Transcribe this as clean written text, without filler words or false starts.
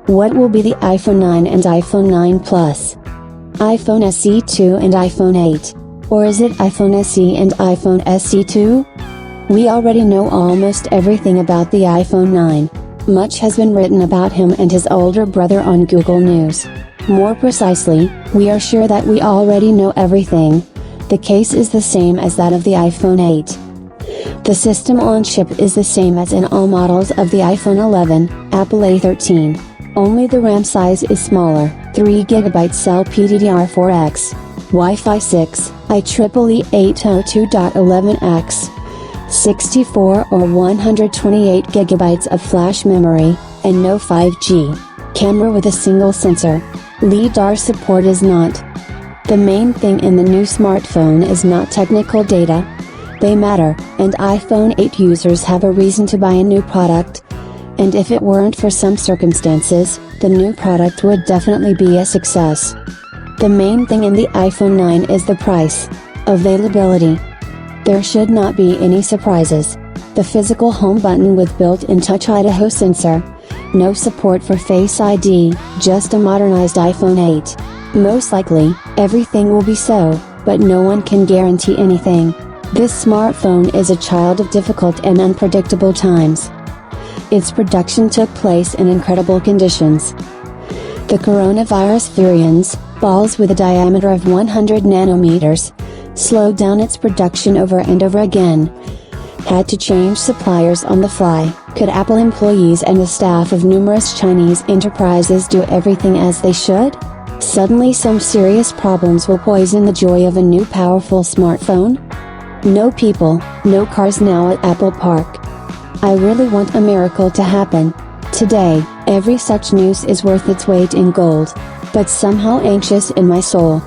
What will be the iPhone 9 and iPhone 9 Plus? iPhone SE 2 and iPhone 8? Or is it iPhone SE and iPhone SE 2? We already know almost everything about the iPhone 9. Much has been written about him and his older brother on Google News. More precisely, we are sure that we already know everything. The case is the same as that of the iPhone 8. The system on chip is the same as in all models of the iPhone 11, Apple A13. Only the RAM size is smaller, 3GB LPDDR4X, Wi-Fi 6, IEEE 802.11x, 64 or 128GB of flash memory, and no 5G. Camera with a single sensor. LiDAR support is not. The main thing in the new smartphone is not technical data. They matter, and iPhone 8 users have a reason to buy a new product. And if it weren't for some circumstances, the new product would definitely be a success. The main thing in the iPhone 9 is the price. Availability. There should not be any surprises. The physical home button with built-in Touch Idaho sensor. No support for Face ID, just a modernized iPhone 8. Most likely, everything will be so, but no one can guarantee anything. This smartphone is a child of difficult and unpredictable times. Its production took place in incredible conditions. The coronavirus variants, balls with a diameter of 100 nanometers, slowed down its production over and over again. Had to change suppliers on the fly. Could Apple employees and the staff of numerous Chinese enterprises do everything as they should? Suddenly some serious problems will poison the joy of a new powerful smartphone? No people, no cars now at Apple Park. I really want a miracle to happen. Today, every such news is worth its weight in gold. But somehow anxious in my soul.